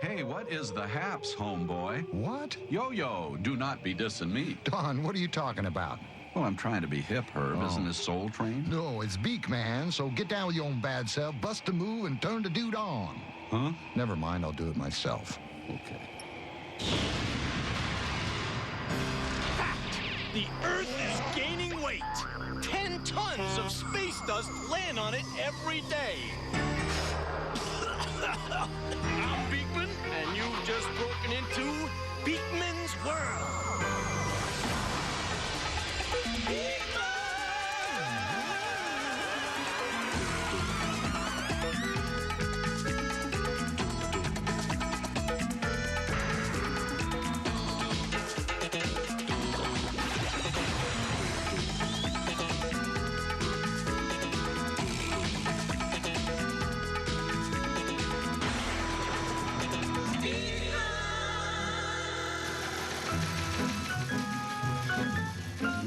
Hey, what is the haps, homeboy? What? Yo-yo, do not be dissing me. Don, what are you talking about? Well, I'm trying to be hip, Herb. Oh. Isn't this Soul Train? No, it's Beakman, so get down with your own bad self, bust a move, and turn the dude on. Huh? Never mind, I'll do it myself. Okay. Fact! The Earth is gaining weight. 10 tons of space dust land on it every day. I'm Beakman, and you've just broken into Beakman's World.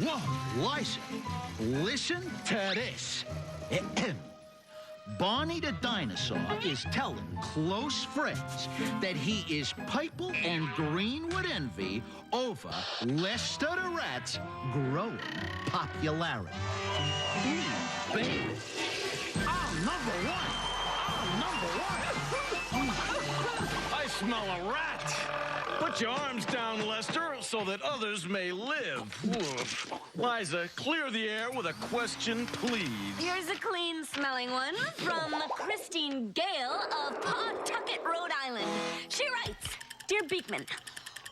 Whoa, Liza, listen to this. Barney the dinosaur is telling close friends that he is purple and green with envy over Lester the rat's growing popularity. Baby, I'm number one. I'm number one. I smell a rat. Put your arms down, Lester, so that others may live. Oof. Liza, clear the air with a question, please. Here's a clean-smelling one from Christine Gale of Pawtucket, Rhode Island. She writes, Dear Beakman,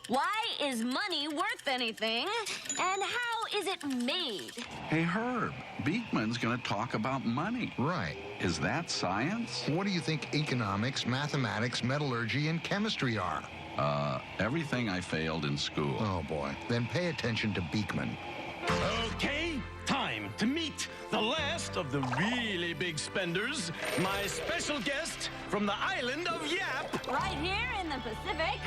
why is money worth anything, and how is it made? Hey, Herb, Beakman's going to talk about money. Right. Is that science? What do you think economics, mathematics, metallurgy, and chemistry are? Everything I failed in school. Oh, boy. Then pay attention to Beakman. Okay, time to meet the last of the really big spenders, my special guest from the island of Yap. Right here in the Pacific.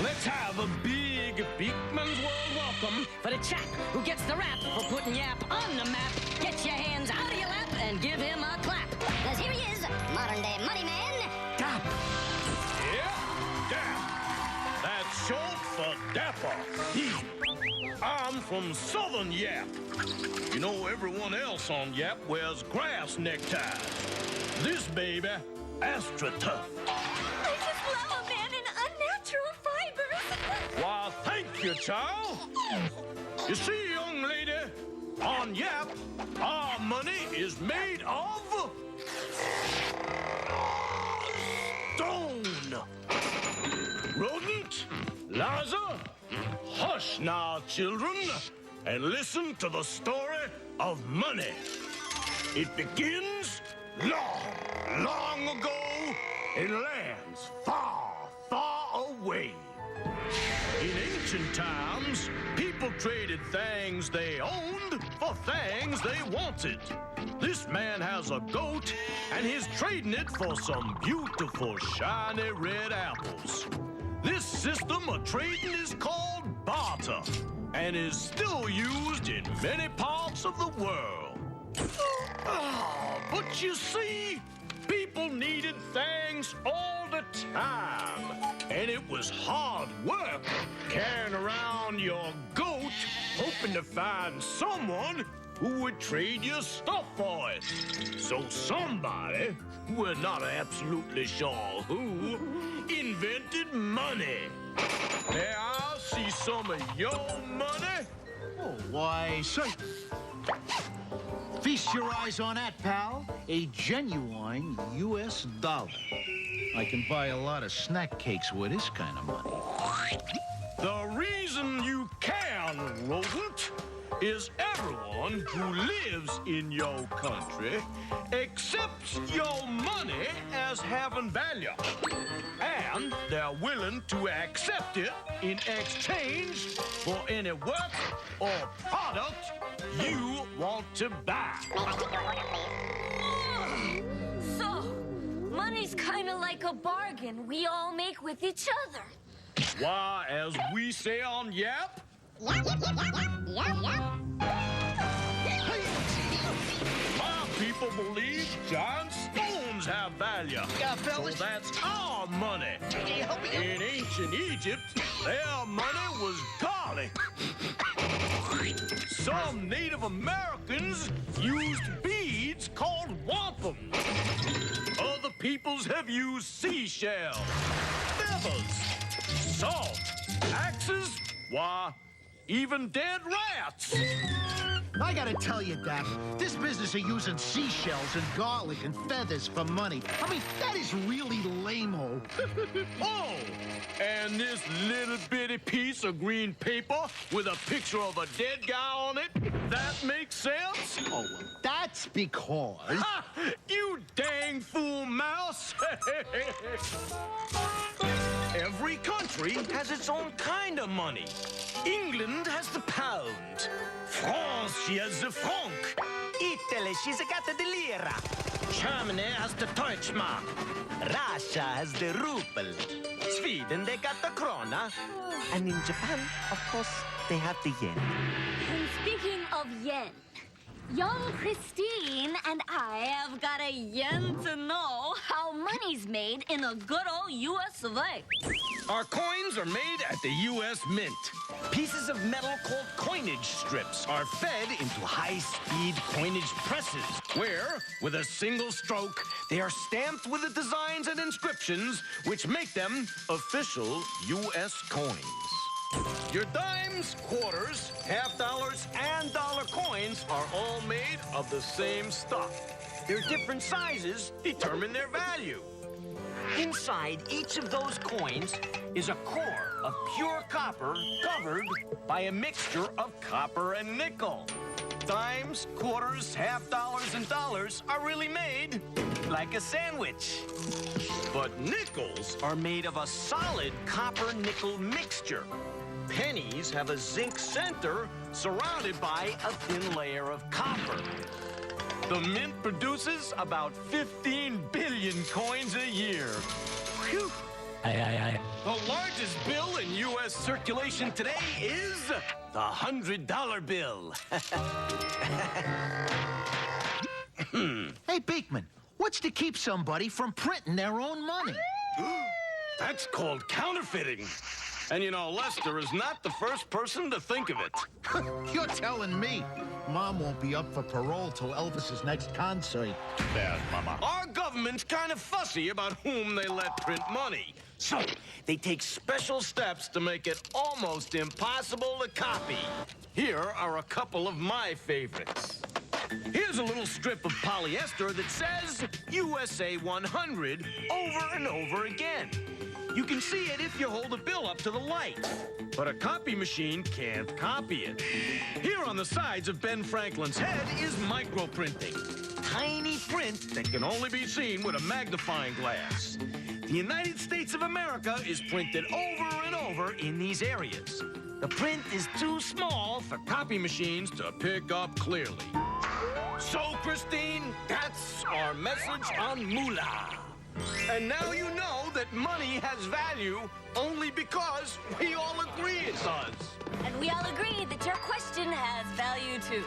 Let's have a big Beakman's World welcome For the chap who gets the rap for putting Yap on the map, get your hands out of your lap and give him a clap. Cause here he is, modern-day money man, Dap. Yeah, Dap. That's short for Dapper. I'm from Southern Yap. You know, everyone else on Yap wears grass neckties. This baby, Astra Tough. I just love a man in unnatural fibers. Why, thank you, child. You see, young lady, on Yap, our money is made of stone. Rodent, Liza, hush now, children, and listen to the story of money. It begins long, long ago in lands far, far away. In ancient times, people traded things they owned for things they wanted. This man has a goat, and he's trading it for some beautiful, shiny red apples. This system of trading is called barter, and is still used in many parts of the world. But you see, people needed things all the time, and it was hard work carrying around your goat, hoping to find someone who would trade your stuff for it. So somebody, we're not absolutely sure who, invented money. May I see some of your money? Oh, why, certainly. Feast your eyes on that, pal. A genuine U.S. dollar. I can buy a lot of snack cakes with this kind of money. The reason you can, rodent, is everyone who lives in your country accepts your money as having value. And they're willing to accept it in exchange for any work or product you want to buy. So, money's kind of like a bargain we all make with each other. Why, as we say on Yap, Yap, yap, yap, yap, yap, yap. my people believe giant stones bones have value. fellas. So that's our money. Help me. In ancient Egypt, their money was garlic. Some Native Americans used beads called wampum. Other peoples have used seashells, feathers, salt, axes, why, even dead rats. I gotta tell you, Doc, this business of using seashells and garlic and feathers for money, I mean, that is really lame-o. Oh, and this little bitty piece of green paper with a picture of a dead guy on it, that makes sense? Oh, well, that's because... Ha! You dang fool mouse! Every country has its own kind of money. England has the pound. France, she has the franc. Italy, she's got the lira. Germany has the Deutschmark. Russia has the ruble. Sweden, they got the krona. And in Japan, of course, they have the yen. And speaking of yen, young Christine and I have got a yen to know how money's made in the good old U.S. of A. Our coins are made at the U.S. Mint. Pieces of metal called coinage strips are fed into high-speed coinage presses, where, with a single stroke, they are stamped with the designs and inscriptions which make them official U.S. coins. Your dimes, quarters, half dollars, and dollar coins are all made of the same stuff. Their different sizes determine their value. Inside each of those coins is a core of pure copper covered by a mixture of copper and nickel. Dimes, quarters, half dollars, and dollars are really made like a sandwich. But nickels are made of a solid copper-nickel mixture. Pennies have a zinc center surrounded by a thin layer of copper. The mint produces about 15 billion coins a year. Whew. The largest bill in U.S. circulation today is the $100 bill. Hey, Beakman, what's to keep somebody from printing their own money? That's called counterfeiting. And you know, Lester is not the first person to think of it. You're telling me. Mom won't be up for parole till Elvis's next concert. Bad, Mama. Our government's kind of fussy about whom they let print money. So, they take special steps to make it almost impossible to copy. Here are a couple of my favorites. Here's a little strip of polyester that says USA 100 over and over again. You can see it if you hold a bill up to the light, but a copy machine can't copy it. Here on the sides of Ben Franklin's head is microprinting. Tiny print that can only be seen with a magnifying glass. The United States of America is printed over and over in these areas. The print is too small for copy machines to pick up clearly. So, Christine, that's our message on moolah. And now you know that money has value only because we all agree it does. And we all agree that your question has value, too.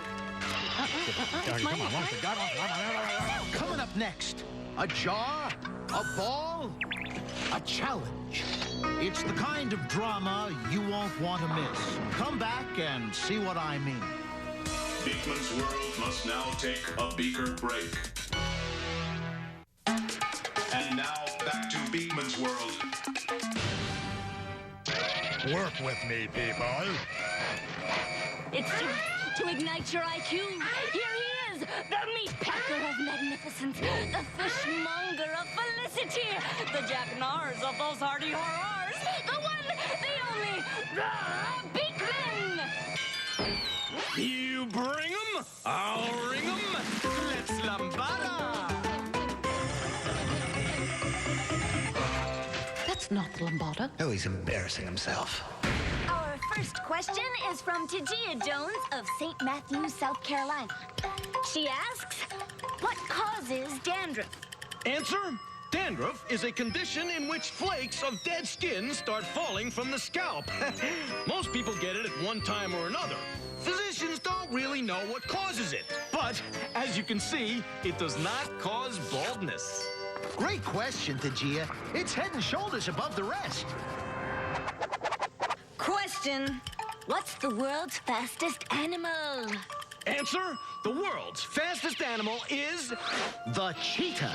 Coming up next, a jar, a ball, a challenge. It's the kind of drama you won't want to miss. Come back and see what I mean. Beakman's World must now take a beaker break. And now, back to Beakman's World. Work with me, people. It's to ignite your IQ. Here he is, the meat packer of magnificence, the fishmonger of felicity, the Jack Nars of those hardy horrors, the one, the only, the Beakman. You bring 'em, I'll ring 'em. Let's lambada. That's not lambada. Oh, he's embarrassing himself. Our first question is from Tajia Jones of St. Matthews, South Carolina. She asks, what causes dandruff? Answer: dandruff is a condition in which flakes of dead skin start falling from the scalp. Most people get it at one time or another. Physicians don't really know what causes it. But, as you can see, it does not cause baldness. Great question, Tajia. It's head and shoulders above the rest. Question. What's the world's fastest animal? Answer, the world's fastest animal is... The cheetah.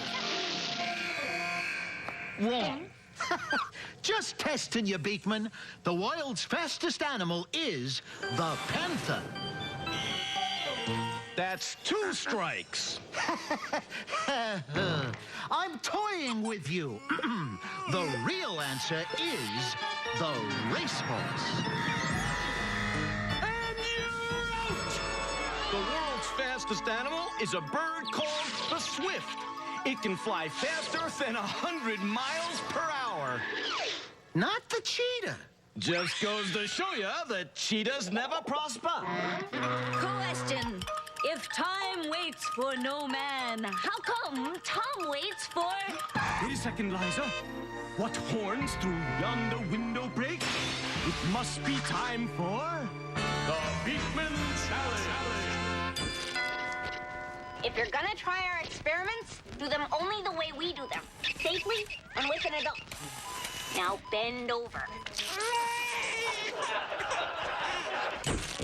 Wrong. Just testing you, Beakman. The world's fastest animal is the panther. That's 2 strikes. I'm toying with you. The real answer is the racehorse. And you're out! The world's fastest animal is a bird called the swift. It can fly faster than 100 miles per hour. Not the cheetah. Just goes to show you that cheetahs never prosper. Question. If time waits for no man, how come Tom waits for... Wait a second, Liza. What horns through yonder window break? It must be time for... the Beakman Challenge. If you're gonna try our experiments, do them only the way we do them. Safely and with an adult. Now bend over.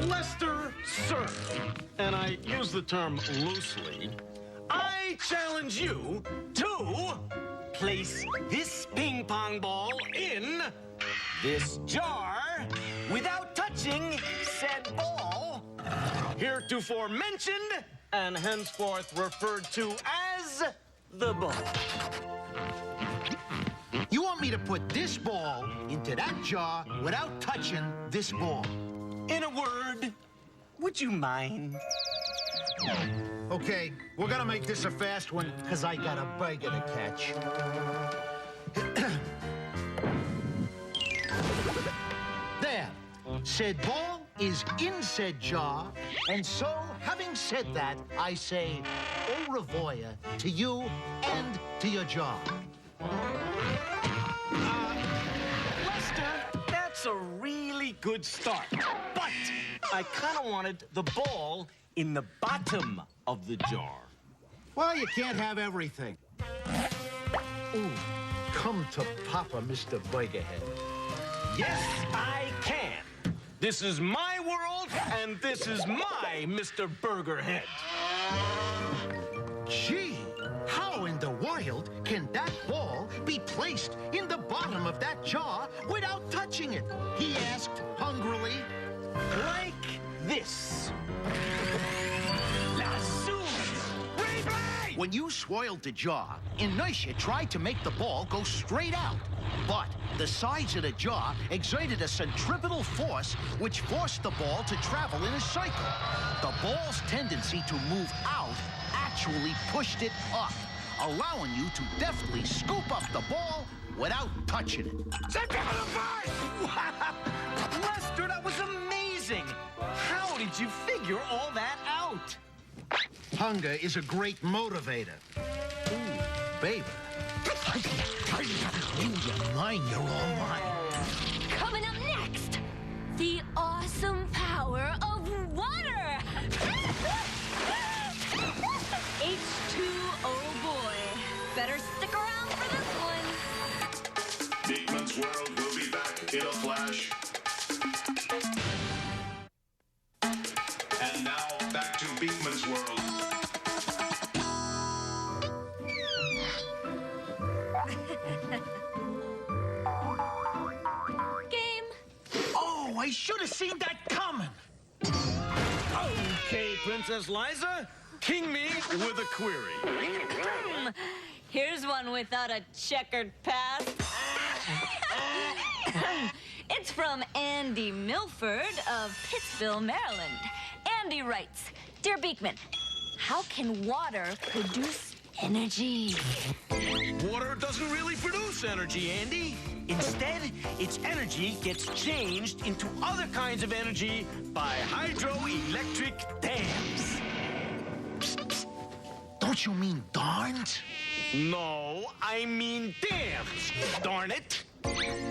Lester, sir, and I use the term loosely, I challenge you to place this ping pong ball in this jar without touching said ball, heretofore mentioned and henceforth referred to as the ball. You want me to put this ball into that jar without touching this ball? In a word, would you mind? Okay, we're gonna make this a fast one, because I got a burger to catch. There. Said ball is in said jar, and so, having said that, I say au revoir to you and to your jar. Lester, that's a really good start. But I kind of wanted the ball in the bottom of the jar. Well, you can't have everything. Ooh, come to Papa, Mr. Burgerhead. Yes, I can. This is my world, and this is my Mr. Burgerhead. Gee, how in the world can that ball be placed in the bottom of that jar without touching it? He asked hungrily. Like this. Lasso! Replay! When you swirled the jar, inertia tried to make the ball go straight out. But the sides of the jar exerted a centripetal force which forced the ball to travel in a cycle. The ball's tendency to move out actually pushed it up, allowing you to deftly scoop up the ball without touching it. Wow! Lester, that was amazing! How did you figure all that out? Hunger is a great motivator. Ooh, baby. You're mine, you're all mine. Coming up next, the awesome power of water. H2O boy. Better stick around for this one. Beakman's World will be back in a flash. And now, back to Beakman's World. Game. Oh, I should have seen that coming. Okay, Princess Liza, king me with a query. Here's one without a checkered past. It's from Andy Milford of Pittsville, Maryland. Andy writes, Dear Beakman, how can water produce energy? Water doesn't really produce energy, Andy. Instead, its energy gets changed into other kinds of energy by hydroelectric dams. Don't you mean darned? No, I mean dams, darn it.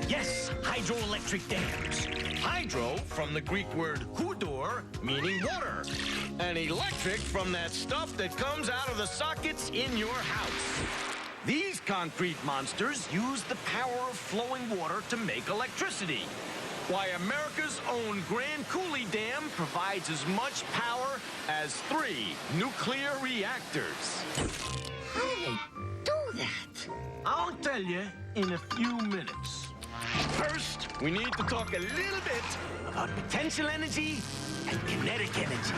Yes, hydroelectric dams. Hydro from the Greek word hudor, meaning water. And electric from that stuff that comes out of the sockets in your house. These concrete monsters use the power of flowing water to make electricity. Why America's own Grand Coulee Dam provides as much power as 3 nuclear reactors. How do they do that? I'll tell you in a few minutes. First, we need to talk a little bit about potential energy and kinetic energy.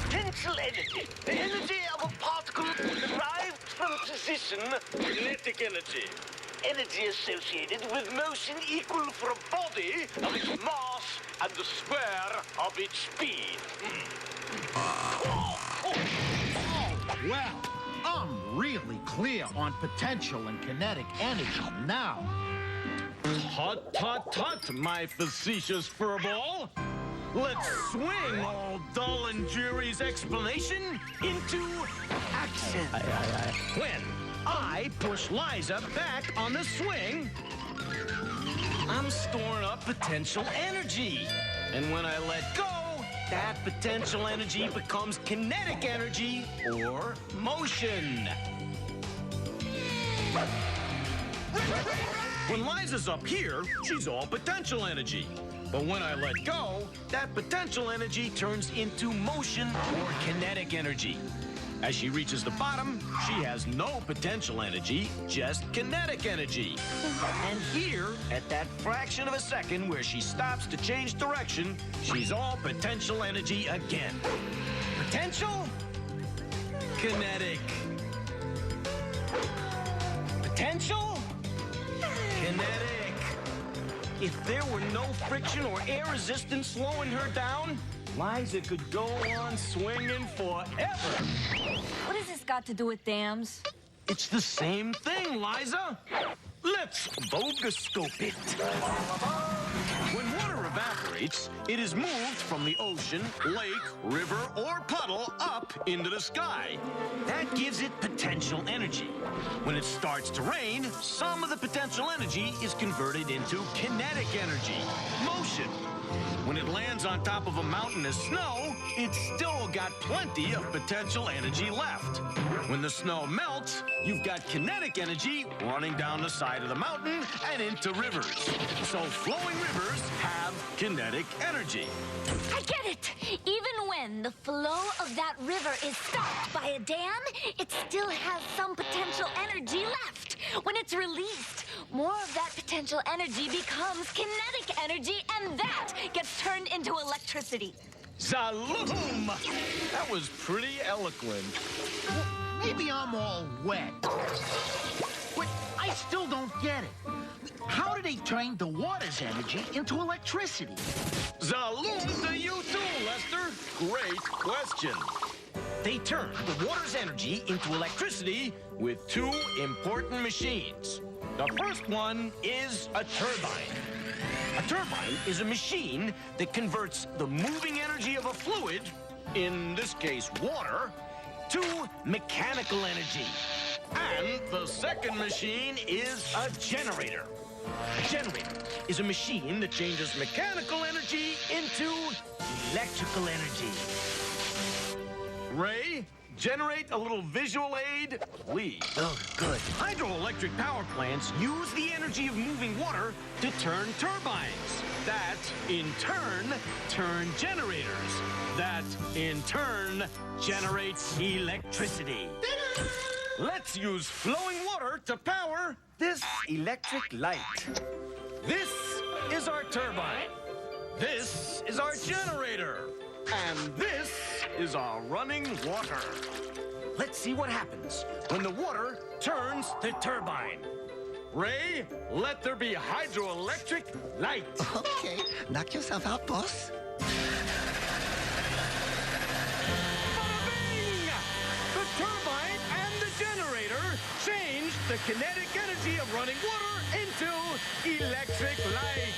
Potential energy. The energy of a particle derived from position. Kinetic energy. Energy associated with motion equal for a body of its mass and the square of its speed. Well, I'm really clear on potential and kinetic energy now. Tut, tut, tut, my facetious furball. Let's swing all dull and dreary's explanation into action. When I push Liza back on the swing, I'm storing up potential energy. And when I let go, that potential energy becomes kinetic energy or motion. When Liza's up here, she's all potential energy. But when I let go, that potential energy turns into motion or kinetic energy. As she reaches the bottom, she has no potential energy, just kinetic energy. And here, at that fraction of a second where she stops to change direction, she's all potential energy again. Potential, kinetic. Potential, kinetic. If there were no friction or air resistance slowing her down, Liza could go on swinging forever. What has this got to do with dams? It's the same thing, Liza. Let's bogoscope it. When water evaporates, it is moved from the ocean, lake, river, or puddle up into the sky. That gives it potential energy. When it starts to rain, some of the potential energy is converted into kinetic energy, motion. When it lands on top of a mountain as snow, it's still got plenty of potential energy left. When the snow melts, you've got kinetic energy running down the side of the mountain and into rivers. So flowing rivers have kinetic energy. I get it! Even when the flow of that river is stopped by a dam, it still has some potential energy left. When it's released, more of that potential energy becomes kinetic energy, and that gets turned into electricity. Zaloom! That was pretty eloquent. Maybe I'm all wet. But I still don't get it. How do they turn the water's energy into electricity? Zaloom to you too, Lester. Great question. They turn the water's energy into electricity with 2 important machines. The first one is a turbine. A turbine is a machine that converts the moving energy of a fluid, in this case water, to mechanical energy. And the second machine is a generator. A generator is a machine that changes mechanical energy into electrical energy. Ray, generate a little visual aid, please. Oh, good. Hydroelectric power plants use the energy of moving water to turn turbines. That, in turn generators. That, in turn, generates electricity. Let's use flowing water to power this electric light. This is our turbine. This is our generator. And this is our running water. Let's see what happens when the water turns the turbine. Ray, let there be hydroelectric light. Okay, knock yourself out, boss. Bada-bing! The turbine and the generator changed the kinetic energy of running water into electric light.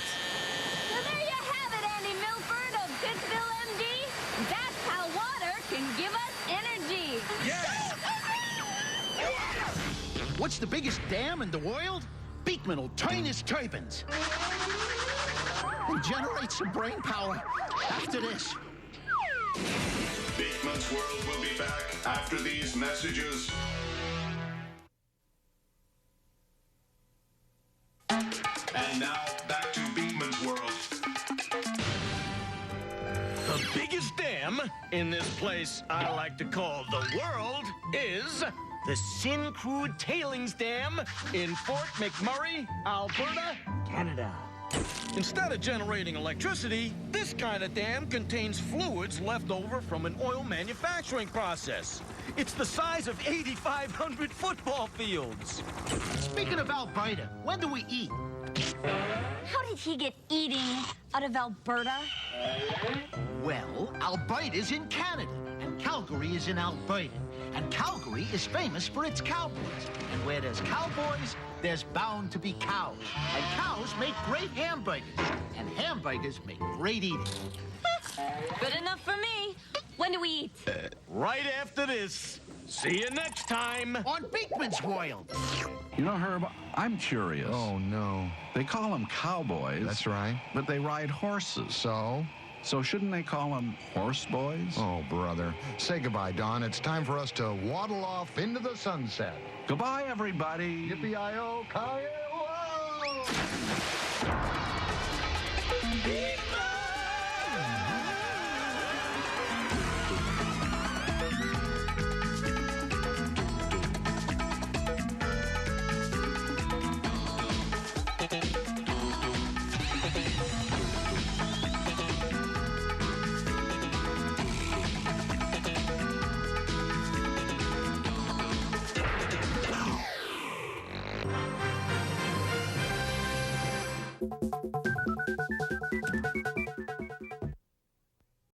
So there you have it, Andy Milford of Pittsville, MD. That's how water can give us energy. Yeah. What's the biggest dam in the world? Beakman will turn his turbines and generate some brain power after this. Beakman's World will be back after these messages. And now, back to Beakman's world. The biggest dam in this place I like to call the world is the Syncrude Tailings Dam in Fort McMurray, Alberta, Canada. Instead of generating electricity, this kind of dam contains fluids left over from an oil manufacturing process. It's the size of 8,500 football fields. Speaking of Alberta, when do we eat? How did he get eating out of Alberta? Well, Alberta's in Canada, and Calgary is in Alberta. And Calgary is famous for its cowboys. And where there's cowboys, there's bound to be cows. And cows make great hamburgers. And hamburgers make great eating. Good enough for me. When do we eat? Right after this. See you next time. On Beakman's World. You know, Herb, I'm curious. Oh, no. They call them cowboys. That's right. But they ride horses. So shouldn't they call them horse boys? Oh, brother. Say goodbye, Don. It's time for us to waddle off into the sunset. Goodbye, everybody. Yippee-i-oh, ki-yo-oh! Thank you.